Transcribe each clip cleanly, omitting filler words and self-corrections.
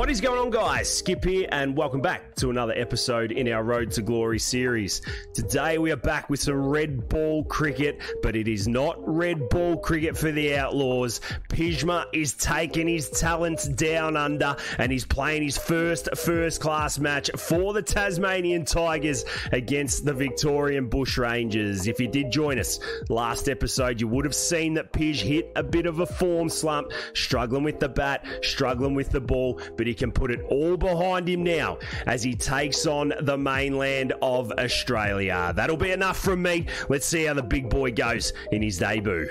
What is going on, guys? Skip here, and welcome back to another episode in our Road to Glory series. Today we are back with some red ball cricket, but it is not red ball cricket for the Outlaws. Pjizma is taking his talents down under, and he's playing his first-class match for the Tasmanian Tigers against the Victorian Bushrangers. If you did join us last episode, you would have seen that Pij hit a bit of a form slump, struggling with the bat, struggling with the ball, but he can put it all behind him now as he takes on the mainland of Australia. That'll be enough from me. Let's see how the big boy goes in his debut.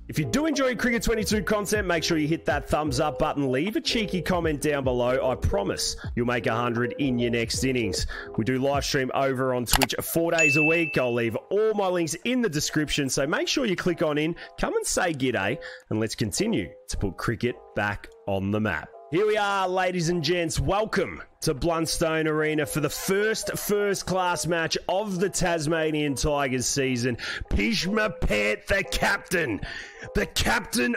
If you do enjoy Cricket 22 content, make sure you hit that thumbs up button. Leave a cheeky comment down below. I promise you'll make 100 in your next innings. We do live stream over on Twitch 4 days a week. I'll leave all my links in the description, so make sure you click on in, come and say g'day, and let's continue to put cricket back on the map. Here we are, ladies and gents. Welcome to Blundstone Arena for the first-class match of the Tasmanian Tigers season. Pjizma Pant, the captain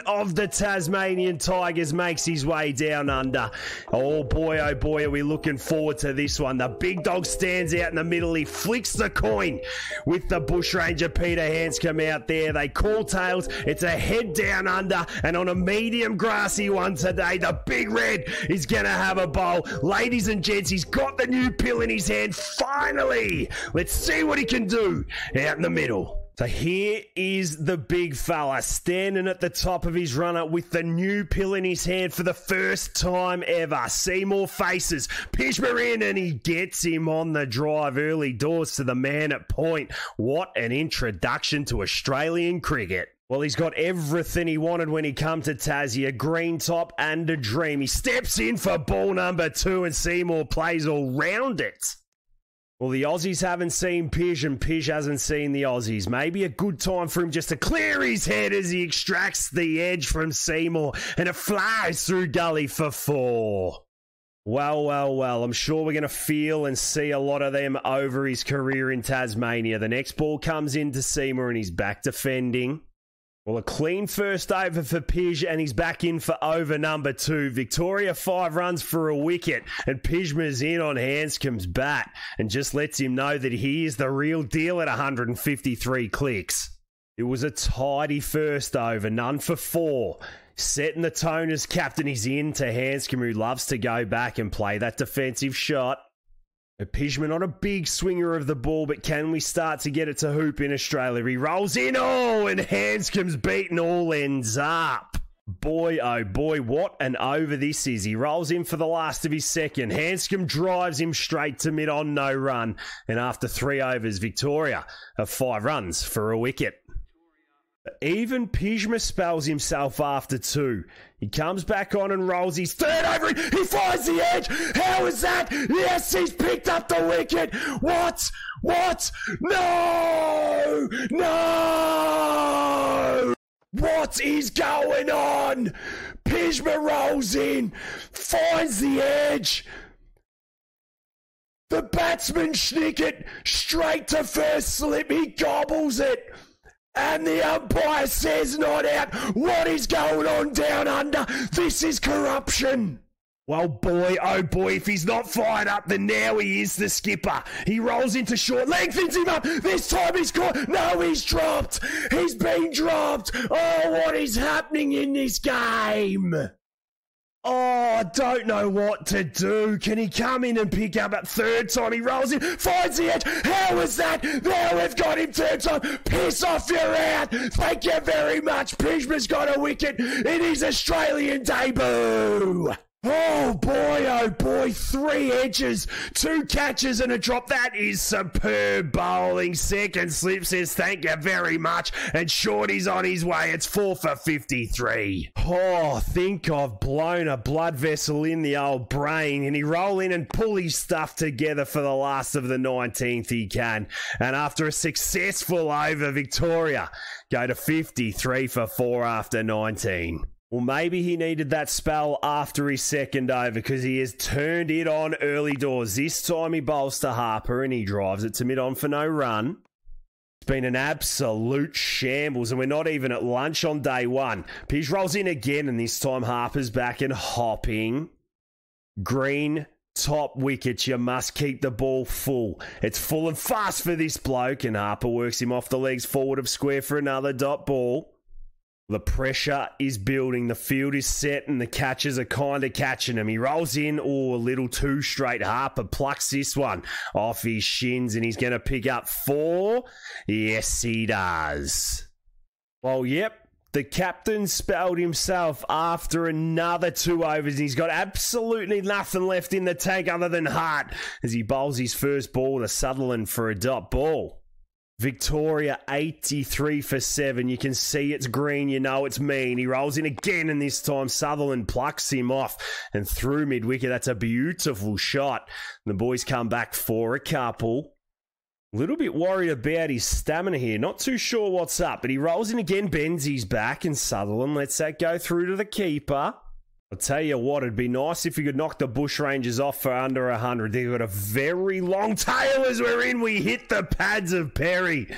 of the Tasmanian Tigers, makes his way down under. Oh boy, are we looking forward to this one. The big dog stands out in the middle. He flicks the coin with the bushranger Peter Hanscom out there. They call tails. It's a head down under, and on a medium grassy one today, the big red is going to have a bowl. Ladies and gents, he's got the new pill in his hand. Finally, let's see what he can do out in the middle. So here is the big fella standing at the top of his runner with the new pill in his hand for the first time ever. Seymour faces Pjizma in, and he gets him on the drive early doors to the man at point. What an introduction to Australian cricket. Well, he's got everything he wanted when he come to Tassie, a green top and a dream. He steps in for ball number 2, and Seymour plays all round it. Well, the Aussies haven't seen Pij, and Pij hasn't seen the Aussies. Maybe a good time for him just to clear his head as he extracts the edge from Seymour, and it flies through gully for 4. Well, I'm sure we're going to feel and see a lot of them over his career in Tasmania. The next ball comes into Seymour, and he's back defending. Well, a clean first over for Pij, and he's back in for over number 2. Victoria 5 runs for a wicket, and Pjizma's in on Hanscom's bat and just lets him know that he is the real deal at 153 clicks. It was a tidy first over, none for 4. Setting the tone as captain, he's in to Hanscom, who loves to go back and play that defensive shot. Pjizma not a big swinger of the ball, but can we start to get it to hoop in Australia? He rolls in, and Hanscom's beaten all ends up. Boy, oh boy, what an over this is. He rolls in for the last of his second. Hanscom drives him straight to mid on no run. And after 3 overs, Victoria have 5 runs for a wicket. Even Pjizma spells himself after 2. He comes back on and rolls his 3rd over. He finds the edge. How is that? Yes, he's picked up the wicket. What? No! What is going on? Pjizma rolls in, finds the edge. The batsman snick it straight to first slip. He gobbles it. And the umpire says not out. What is going on down under? This is corruption. Well, boy, oh boy, if he's not fired up, then now he is the skipper. He rolls into short, lengthens him up. This time he's caught. No, he's dropped. He's been dropped. Oh, what is happening in this game? Oh, I don't know what to do. Can he come in and pick up at 3rd time? He rolls in, finds the edge. How was that? Now we've got him 3rd time. Piss off, you're out. Thank you very much. Pjizma's got a wicket in his Australian debut. Oh boy, 3 edges, 2 catches and a drop. That is superb bowling. Second slip says thank you very much, and Shorty's on his way. It's 4 for 53. Oh, I think I've blown a blood vessel in the old brain. And he roll in and pull his stuff together for the last of the 19th he can. And after a successful over, Victoria go to 53 for 4 after 19. Well, maybe he needed that spell after his second over, because he has turned it on early doors. This time he bowls to Harper and he drives it to mid-on for no run. It's been an absolute shambles, and we're not even at lunch on day one. Pij rolls in again, and this time Harper's back and hopping. Green top wickets. You must keep the ball full. It's full and fast for this bloke, and Harper works him off the legs forward of square for another dot ball. The pressure is building. The field is set and the catchers are kind of catching him. He rolls in. Oh, a little too straight. Harper plucks this one off his shins and he's going to pick up 4. Yes, he does. Well, yep. The captain spelled himself after another 2 overs and he's got absolutely nothing left in the tank other than heart as he bowls his first ball to Sutherland for a dot ball. Victoria 83 for 7. You can see it's green. You know it's mean. He rolls in again, and this time Sutherland plucks him off and through mid-wicket. That's a beautiful shot. The boys come back for a couple. A little bit worried about his stamina here. Not too sure what's up, but he rolls in again, bends his back, and Sutherland lets that go through to the keeper. I'll tell you what, it'd be nice if we could knock the Bushrangers off for under 100. They've got a very long tail as we're in. We hit the pads of Perry.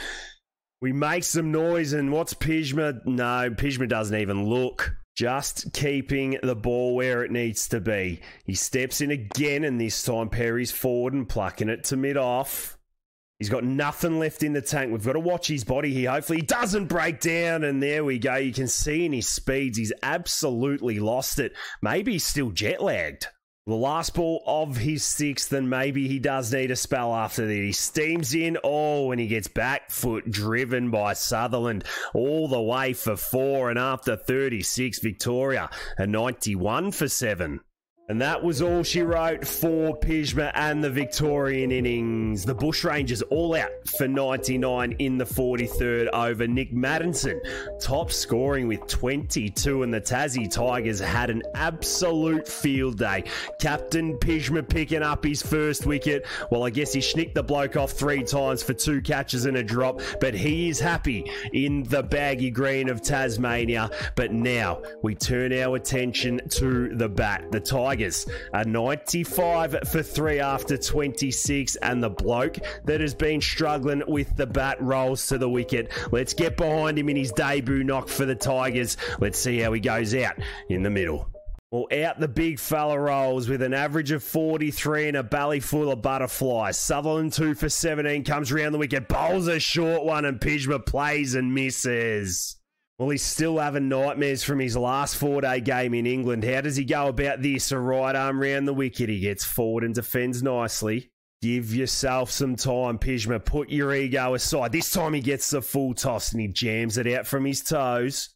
We make some noise, and what's Pjizma? No, Pjizma doesn't even look. Just keeping the ball where it needs to be. He steps in again, and this time Perry's forward and plucking it to mid-off. He's got nothing left in the tank. We've got to watch his body here. Hopefully he doesn't break down. And there we go. You can see in his speeds, he's absolutely lost it. Maybe he's still jet lagged. The last ball of his 6th, and maybe he does need a spell after that. He steams in. Oh, and he gets back foot driven by Sutherland all the way for 4. And after 36, Victoria, a 91 for 7. And that was all she wrote for Pjizma and the Victorian innings. The Bushrangers all out for 99 in the 43rd over. Nick Maddinson top scoring with 22, and the Tassie Tigers had an absolute field day. Captain Pjizma picking up his first wicket. Well, I guess he schnicked the bloke off 3 times for 2 catches and a drop, but he is happy in the baggy green of Tasmania. But now we turn our attention to the bat. The Tigers are 95 for 3 after 26, and the bloke that has been struggling with the bat rolls to the wicket. Let's get behind him in his debut knock for the Tigers. Let's see how he goes out in the middle. Well, out the big fella rolls with an average of 43 and a belly full of butterflies. Sutherland 2 for 17 comes round the wicket, bowls a short one, and Pjizma plays and misses. Well, he's still having nightmares from his last 4-day game in England. How does he go about this? A right arm round the wicket. He gets forward and defends nicely. Give yourself some time, Pjizma. Put your ego aside. This time he gets the full toss and he jams it out from his toes.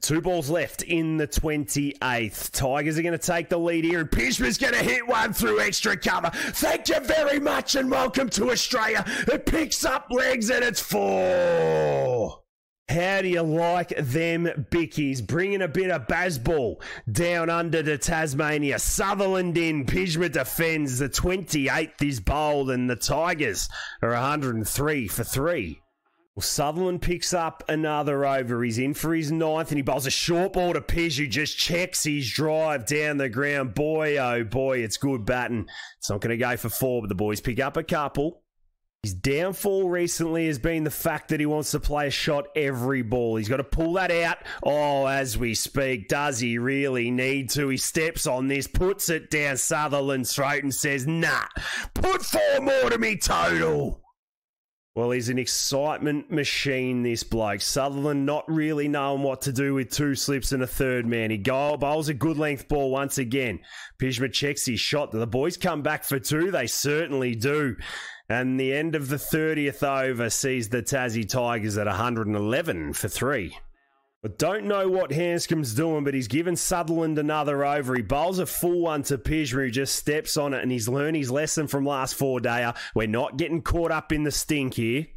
2 balls left in the 28th. Tigers are going to take the lead here, and Pjizma's going to hit one through extra cover. Thank you very much and welcome to Australia. It picks up legs and it's 4. How do you like them bickies? Bringing a bit of baseball down under to Tasmania. Sutherland in. Pjizma defends. The 28th is bowled, and the Tigers are 103 for 3. Well, Sutherland picks up another over. He's in for his 9th, and he bowls a short ball to Pjizma, who just checks his drive down the ground. Boy, oh boy, it's good batting. It's not going to go for 4, but the boys pick up a couple. His downfall recently has been the fact that he wants to play a shot every ball. He's got to pull that out. Oh, as we speak, does he really need to? He steps on this, puts it down Sutherland's throat and says, nah, put 4 more to me total. Well, he's an excitement machine, this bloke. Sutherland not really knowing what to do with 2 slips and a 3rd man. He bowls a good length ball once again. Pjizma checks his shot. The boys come back for 2. They certainly do. And the end of the 30th over sees the Tassie Tigers at 111 for 3. I don't know what Hanscom's doing, but he's given Sutherland another over. He bowls a full one to Pjizma, who just steps on it, and he's learned his lesson from last 4-dayer. We're not getting caught up in the stink here.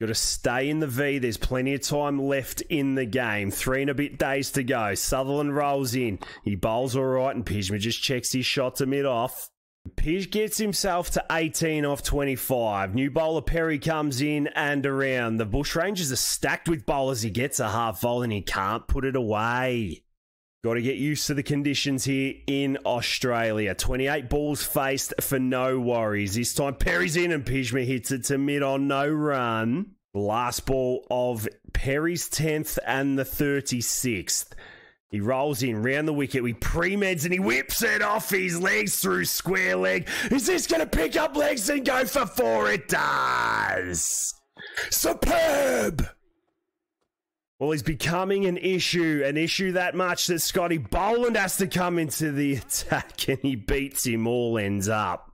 Got to stay in the V. There's plenty of time left in the game. 3 and a bit days to go. Sutherland rolls in. He bowls all right, and Pjizma just checks his shot to mid-off. Pij gets himself to 18 off 25. New bowler Perry comes in and around. The Bushrangers are stacked with bowlers. He gets a half volley and he can't put it away. Got to get used to the conditions here in Australia. 28 balls faced for no worries. This time Perry's in and Pjizma hits it to mid on no run. Last ball of Perry's 10th and the 36th. He rolls in round the wicket. We pre-meds and he whips it off his legs through square leg. Is this going to pick up legs and go for 4? It does. Superb. Well, he's becoming an issue that much that Scotty Boland has to come into the attack and he beats him all ends up.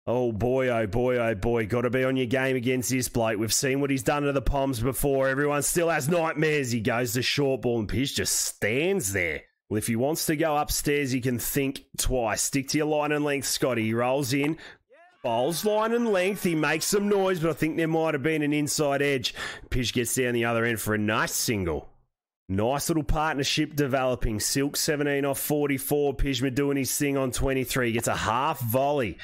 Oh boy, oh boy, oh boy. Got to be on your game against this bloke. We've seen what he's done to the Poms before. Everyone still has nightmares. He goes to short ball and Pjizma just stands there. Well, if he wants to go upstairs, he can think twice. Stick to your line and length, Scotty. He rolls in, bowls line and length. He makes some noise, but I think there might have been an inside edge. Pjizma gets down the other end for a nice single. Nice little partnership developing. Silk 17 off 44. Pjizma doing his thing on 23. Gets a half volley.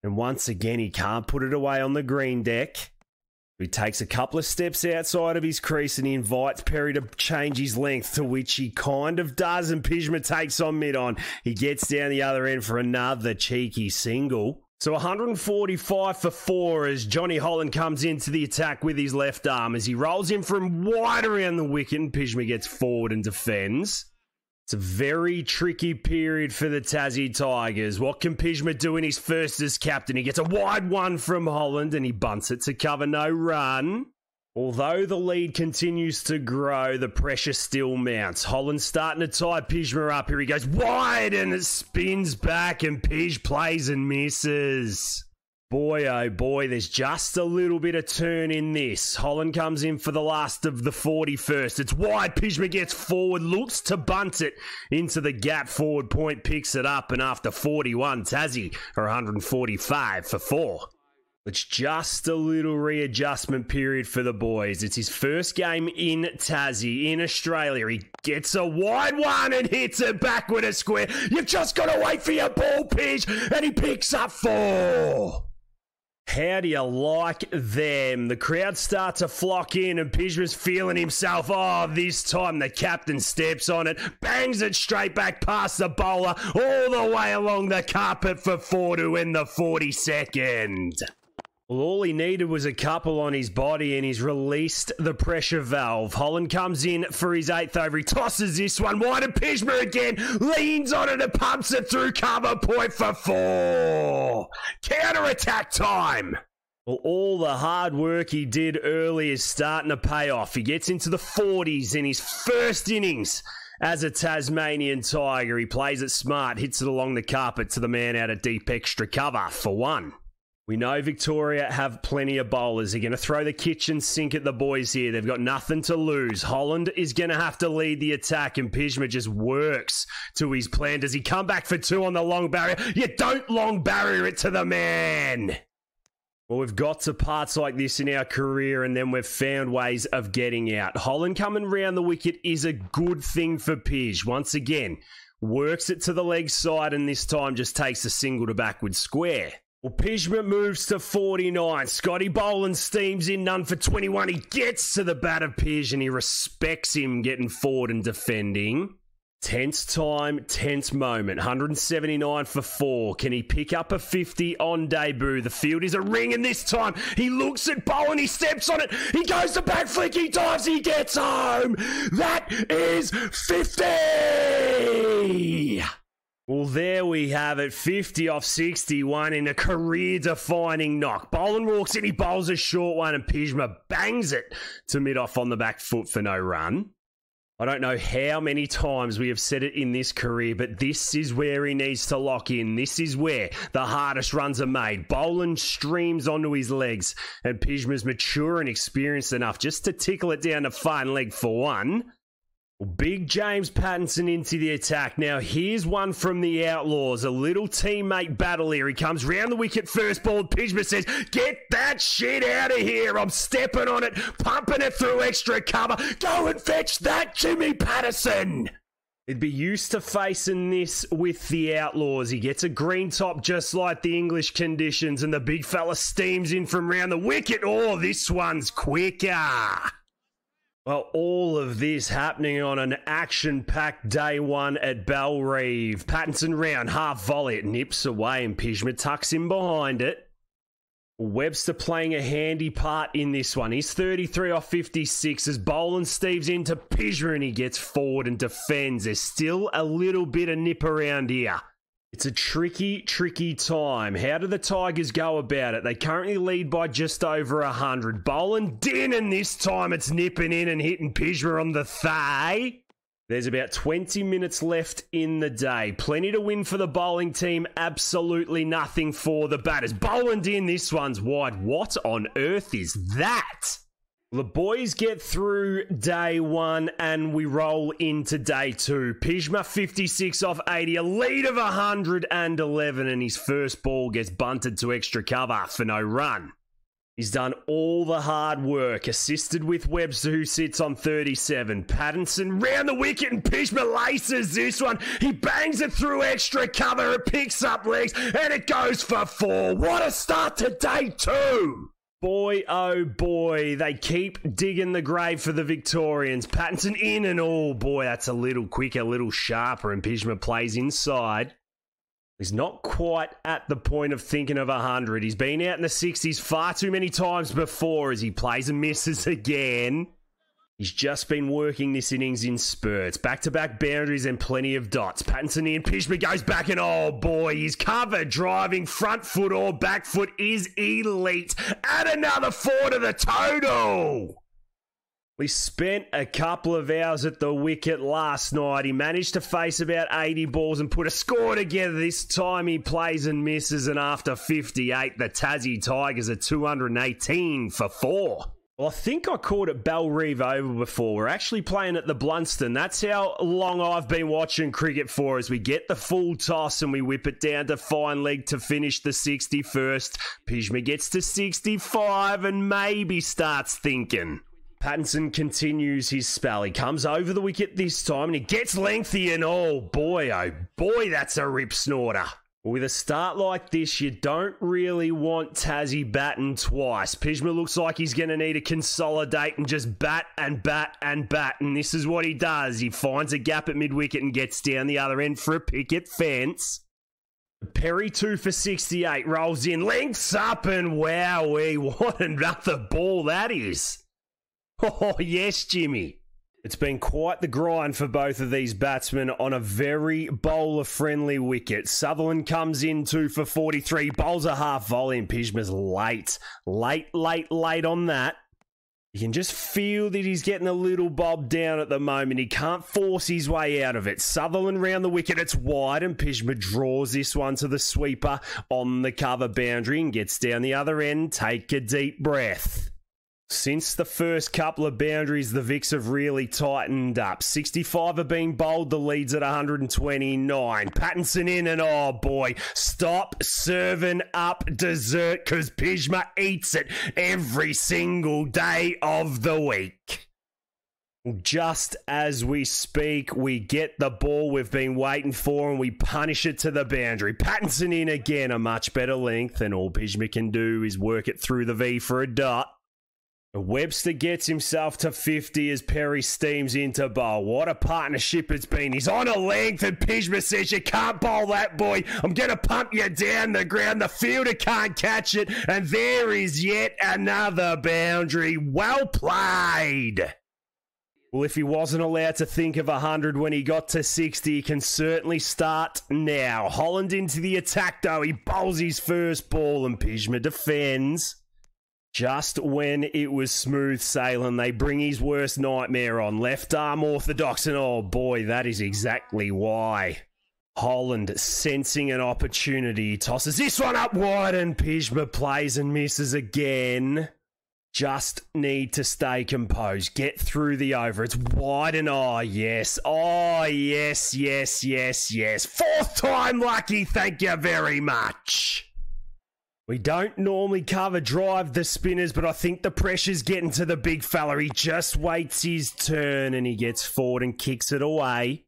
And once again, he can't put it away on the green deck. He takes a couple of steps outside of his crease and he invites Perry to change his length, to which he kind of does, and Pjizma takes on mid-on. He gets down the other end for another cheeky single. So 145 for 4 as Johnny Holland comes into the attack with his left arm as he rolls in from wide around the wicket and Pjizma gets forward and defends. It's a very tricky period for the Tassie Tigers. What can Pjizma do in his first as captain? He gets a wide one from Holland and he bunts it to cover no run. Although the lead continues to grow, the pressure still mounts. Holland's starting to tie Pjizma up. Here he goes wide and it spins back and Pij plays and misses. Boy, oh boy, there's just a little bit of turn in this. Holland comes in for the last of the 41st. It's wide. Pjizma gets forward, looks to bunt it into the gap. Forward point picks it up, and after 41, Tassie are 145 for 4. It's just a little readjustment period for the boys. It's his first game in Tassie, in Australia. He gets a wide one and hits it back with a square. You've just got to wait for your ball, Pij, and he picks up 4. How do you like them? The crowd start to flock in and Pjizma's feeling himself. Oh, this time the captain steps on it, bangs it straight back past the bowler, all the way along the carpet for 4 to win the 42nd. Well, all he needed was a couple on his body and he's released the pressure valve. Holland comes in for his 8th over. He tosses this one wide and Pjizma again leans on it and pumps it through cover point for 4. Counter-attack time. Well, all the hard work he did early is starting to pay off. He gets into the 40s in his first innings as a Tasmanian Tiger. He plays it smart, hits it along the carpet to the man out of deep extra cover for 1. We know Victoria have plenty of bowlers. They're going to throw the kitchen sink at the boys here. They've got nothing to lose. Holland is going to have to lead the attack, and Pjizma just works to his plan. Does he come back for 2 on the long barrier? You don't long barrier it to the man. Well, we've got to parts like this in our career, and then we've found ways of getting out. Holland coming round the wicket is a good thing for Pij. Once again, works it to the leg side, and this time just takes a single to backward square. Well, Pjizma moves to 49. Scotty Boland steams in, none for 21. He gets to the bat of Pij and he respects him getting forward and defending. Tense time, tense moment. 179 for 4. Can he pick up a 50 on debut? The field is a ring, and this time he looks at Boland, he steps on it, he goes to back flick, he dives, he gets home. That is 50! Well, there we have it. 50 off 61 in a career-defining knock. Boland walks in, he bowls a short one, and Pjizma bangs it to mid-off on the back foot for no run. I don't know how many times we have said it in this career, but this is where he needs to lock in. This is where the hardest runs are made. Boland streams onto his legs, and Pjizma's mature and experienced enough just to tickle it down to fine leg for 1. Big James Pattinson into the attack. Now, here's one from the Outlaws. A little teammate battle here. He comes round the wicket first ball. Pjizma says, get that shit out of here. I'm stepping on it, pumping it through extra cover. Go and fetch that, Jimmy Pattinson. He'd be used to facing this with the Outlaws. He gets a green top just like the English conditions, and the big fella steams in from round the wicket. Oh, this one's quicker. Well, all of this happening on an action-packed day 1 at Belrive. Pattinson round, half volley, it nips away and Pjizma tucks in behind it. Webster playing a handy part in this one. He's 33 off 56 as Boland Steve's into Pjizma and he gets forward and defends. There's still a little bit of nip around here. It's a tricky time. How do the Tigers go about it? They currently lead by just over 100. Boland in, and this time it's nipping in and hitting Pjizma on the thigh. There's about 20 minutes left in the day. Plenty to win for the bowling team. Absolutely nothing for the batters. Boland in, this one's wide. What on earth is that? The boys get through day one and we roll into day two. Pjizma 56 off 80, a lead of 111, and his first ball gets bunted to extra cover for no run. He's done all the hard work, assisted with Webster, who sits on 37. Pattinson round the wicket and Pjizma laces this one. He bangs it through extra cover, it picks up legs, and it goes for 4. What a start to day two! Boy, oh boy, they keep digging the grave for the Victorians. Pattinson in and all. Boy, that's a little quicker, a little sharper, and Pjizma plays inside. He's not quite at the point of thinking of 100. He's been out in the 60s far too many times before as he plays and misses again. He's just been working this innings in spurts. Back-to-back boundaries and plenty of dots. Pattinson in, Pjizma goes back and oh boy, his cover driving front foot or back foot is elite. Add another 4 to the total. We spent a couple of hours at the wicket last night. He managed to face about 80 balls and put a score together. This time he plays and misses, and after 58, the Tassie Tigers are 218 for 4. Well, I think I called it Bellerive Oval before. We're actually playing at the Blunston. That's how long I've been watching cricket for, as we get the full toss and we whip it down to fine leg to finish the 61st. Pjizma gets to 65 and maybe starts thinking. Pattinson continues his spell. He comes over the wicket this time and he gets lengthy, and oh boy, that's a rip snorter. With a start like this, you don't really want Tassie batting twice. Pjizma looks like he's going to need to consolidate and just bat and bat and bat, and this is what he does. He finds a gap at mid-wicket and gets down the other end for a picket fence. Perry 2 for 68, rolls in, lengths up, and wowee, what another ball that is. Oh, yes, Jimmy. It's been quite the grind for both of these batsmen on a very bowler-friendly wicket. Sutherland comes in 2 for 43, bowls a half volley, and Pjizma's late on that. You can just feel that he's getting a little bob down at the moment. He can't force his way out of it. Sutherland round the wicket, it's wide, and Pjizma draws this one to the sweeper on the cover boundary and gets down the other end. Take a deep breath. Since the first couple of boundaries, the Vics have really tightened up. 65 have been bowled, the lead's at 129. Pattinson in, and oh boy, stop serving up dessert, because Pjizma eats it every single day of the week. Just as we speak, we get the ball we've been waiting for and we punish it to the boundary. Pattinson in again, a much better length, and all Pjizma can do is work it through the V for a dot. Webster gets himself to 50 as Perry steams into bowl. What a partnership it's been. He's on a length and Pjizma says, you can't bowl that, boy. I'm going to pump you down the ground. The fielder can't catch it. And there is yet another boundary. Well played. Well, if he wasn't allowed to think of 100 when he got to 60, he can certainly start now. Holland into the attack, though. He bowls his first ball and Pjizma defends. Just when it was smooth sailing, they bring his worst nightmare on. Left arm orthodox, and oh boy, that is exactly why. Holland sensing an opportunity, tosses this one up wide, and Pjizma plays and misses again. Just need to stay composed. Get through the over. It's wide and oh yes. Oh yes, yes, yes, yes. Fourth time lucky, thank you very much. We don't normally cover drive the spinners, but I think the pressure's getting to the big fella. He just waits his turn and he gets forward and kicks it away.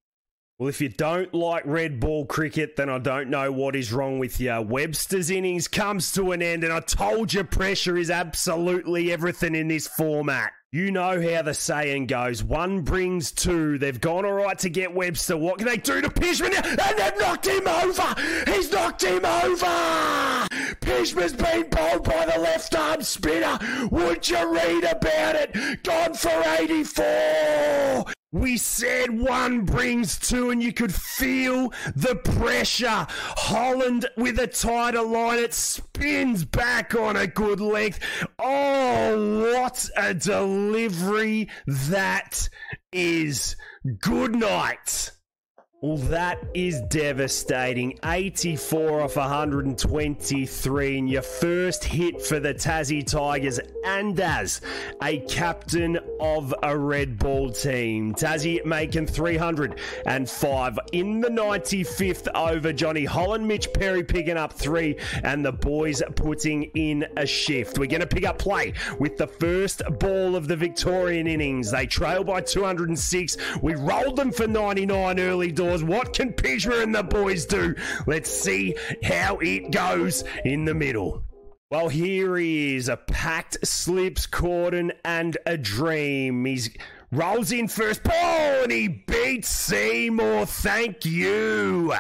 Well, if you don't like red ball cricket, then I don't know what is wrong with you. Webster's innings comes to an end, and I told you pressure is absolutely everything in this format. You know how the saying goes, one brings two. They've gone all right to get Webster. What can they do to Pjizma now? And they've knocked him over! He's knocked him over! Pjizma's been bowled by the left arm spinner. Would you read about it? Gone for 84. We said one brings two, and you could feel the pressure. Holland with a tighter line. It spins back on a good length. Oh, what a delivery that is. Good night. Well, that is devastating. 84 off 123, and your first hit for the Tassie Tigers, and as a captain of a red ball team. Tassie making 305 in the 95th over. Johnny Holland, Mitch Perry picking up 3, and the boys putting in a shift. We're going to pick up play with the first ball of the Victorian innings. They trail by 206. We rolled them for 99 early doors. What can Pjizma and the boys do? Let's see how it goes in the middle. Well, here he is. A packed slips, Corden, and a dream. He rolls in first ball, and he beats Seymour. Thank you.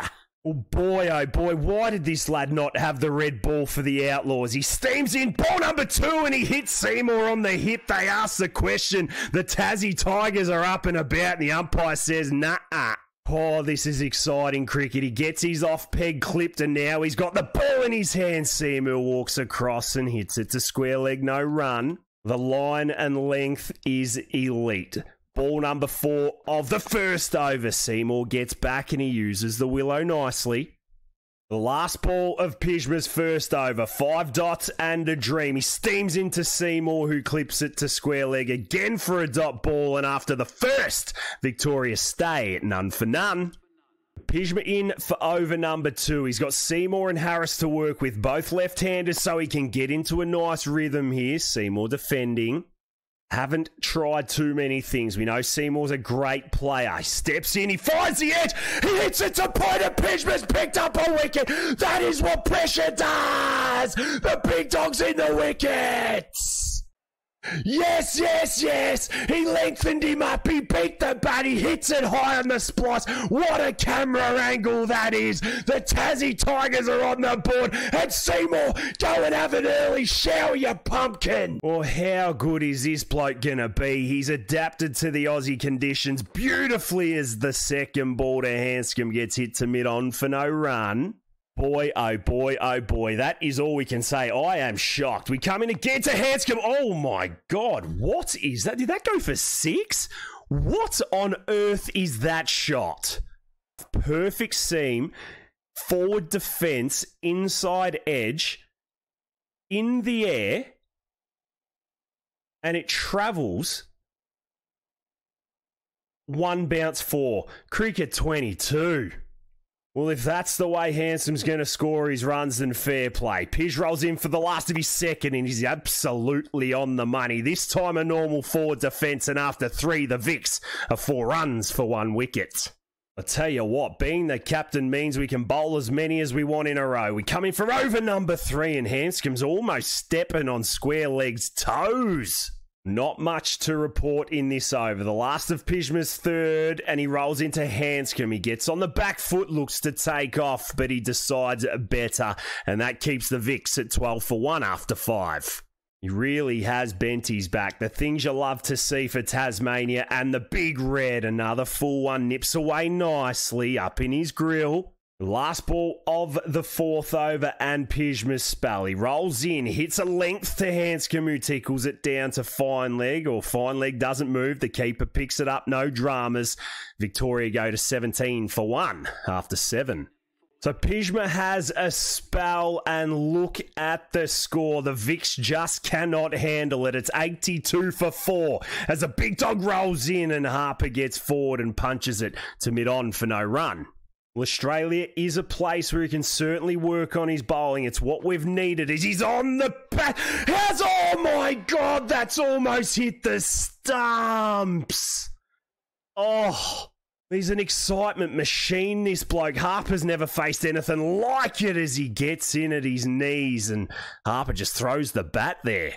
Oh boy, why did this lad not have the red ball for the Outlaws? He steams in ball number 2 and he hits Seymour on the hip. They ask the question. The Tassie Tigers are up and about, and the umpire says, nah-uh. Oh, this is exciting cricket. He gets his off-peg clipped, and now he's got the ball in his hand. Seymour walks across and hits it to square leg, no run. The line and length is elite. Ball number 4 of the first over. Seymour gets back and he uses the willow nicely. The last ball of Pjizma's first over. 5 dots and a dream. He steams into Seymour, who clips it to square leg again for a dot ball. And after the first victorious stay, none for none. Pjizma in for over number 2. He's got Seymour and Harris to work with, both left-handers, so he can get into a nice rhythm here. Seymour defending. Haven't tried too many things. We know Seymour's a great player. He steps in, he finds the edge, he hits it to point, and Pjizma's picked up a wicket. That is what pressure does. The big dog's in the wickets. Yes, yes, yes. He lengthened him up. He beat the bat. He hits it high on the splice. What a camera angle that is. The Tassie Tigers are on the board. And Seymour, go and have an early shower, you pumpkin. Well, how good is this bloke going to be? He's adapted to the Aussie conditions beautifully as the second ball to Hanscom gets hit to mid-on for no run. Boy, oh boy, oh boy. That is all we can say. I am shocked. We come in again to Hanscom. Oh my God. What is that? Did that go for 6? What on earth is that shot? Perfect seam. Forward defense. Inside edge. In the air. And it travels. 1 bounce 4. Cricket 22. Well, if that's the way Hanscom's going to score his runs, then fair play. Pij rolls in for the last of his second, and he's absolutely on the money. This time a normal forward defence, and after 3, the Vicks are 4 runs for 1 wicket. I tell you what, being the captain means we can bowl as many as we want in a row. We come in for over number 3, and Hanscom's almost stepping on square legs' toes. Not much to report in this over. The last of Pjizma's third, and he rolls into Hanscom. He gets on the back foot, looks to take off, but he decides better, and that keeps the Vicks at 12 for 1 after 5. He really has bent his back. The things you love to see for Tasmania, and the big red, another full one, nips away nicely up in his grill. Last ball of the 4th over, and Pjizma's spell. He rolls in, hits a length to Hanscom, who tickles it down to fine leg, or fine leg doesn't move. The keeper picks it up, no dramas. Victoria go to 17 for 1 after 7. So Pjizma has a spell, and look at the score. The Vicks just cannot handle it. It's 82 for 4 as a big dog rolls in, and Harper gets forward and punches it to mid-on for no run. Well, Australia is a place where he can certainly work on his bowling. It's what we've needed. He's on the bat. Oh my God, that's almost hit the stumps. Oh, he's an excitement machine, this bloke. Harper's never faced anything like it as he gets in at his knees, and Harper just throws the bat there.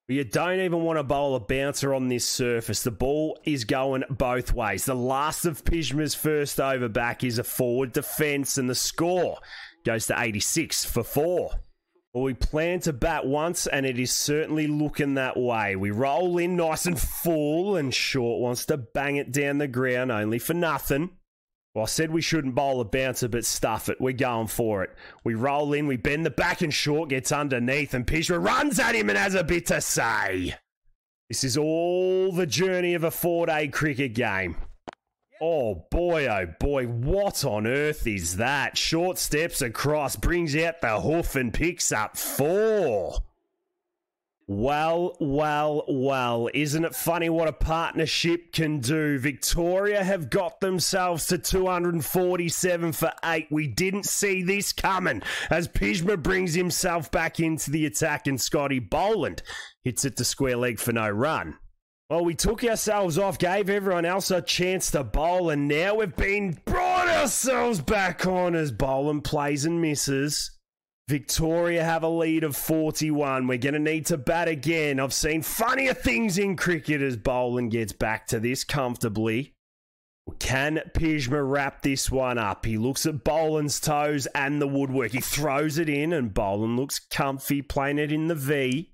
You don't even want to bowl a bouncer on this surface. The ball is going both ways. The last of Pjizma's first over back is a forward defence, and the score goes to 86 for 4. Well, we plan to bat once, and it is certainly looking that way. We roll in nice and full, and Short wants to bang it down the ground, only for nothing. Well, I said we shouldn't bowl a bouncer, but stuff it. We're going for it. We roll in, we bend the back, and Short gets underneath, and Pjizma runs at him and has a bit to say. This is all the journey of a 4-day cricket game. Oh boy, what on earth is that? Short steps across, brings out the hoof and picks up 4. Well, isn't it funny what a partnership can do? Victoria have got themselves to 247 for 8. We didn't see this coming as Pjizma brings himself back into the attack and Scotty Boland hits it to square leg for no run. Well, we took ourselves off, gave everyone else a chance to bowl, and now we've brought ourselves back on as Boland plays and misses. Victoria have a lead of 41. We're going to need to bat again. I've seen funnier things in cricket as Boland gets back to this comfortably. Can Pjizma wrap this one up? He looks at Boland's toes and the woodwork. He throws it in, and Boland looks comfy playing it in the V.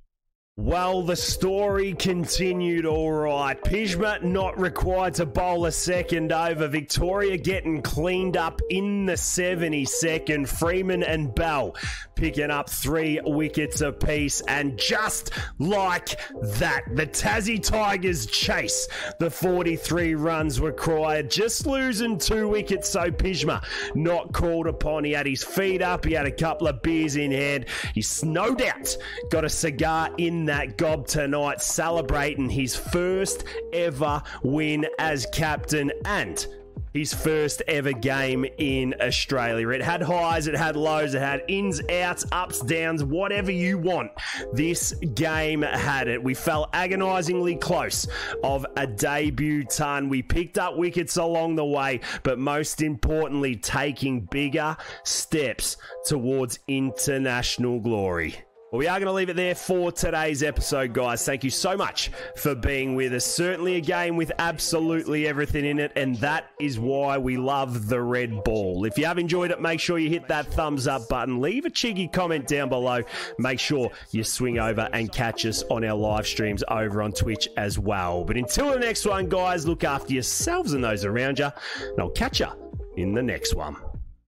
Well, the story continued all right. Pjizma not required to bowl a second over. Victoria getting cleaned up in the 72nd. Freeman and Bell picking up 3 wickets apiece. And just like that, the Tassie Tigers chase the 43 runs required. Just losing 2 wickets, so Pjizma not called upon. He had his feet up. He had a couple of beers in hand. He's no doubt got a cigar in that gob tonight, celebrating his first ever win as captain and his first ever game in Australia. It had highs, it had lows, it had ins, outs, ups, downs, whatever you want. This game had it. We fell agonisingly close of a debut ton. We picked up wickets along the way, but most importantly, taking bigger steps towards international glory. Well, we are going to leave it there for today's episode, guys. Thank you so much for being with us. Certainly a game with absolutely everything in it, and that is why we love the red ball. If you have enjoyed it, make sure you hit that thumbs up button. Leave a cheeky comment down below. Make sure you swing over and catch us on our live streams over on Twitch as well. But until the next one, guys, look after yourselves and those around you, and I'll catch you in the next one.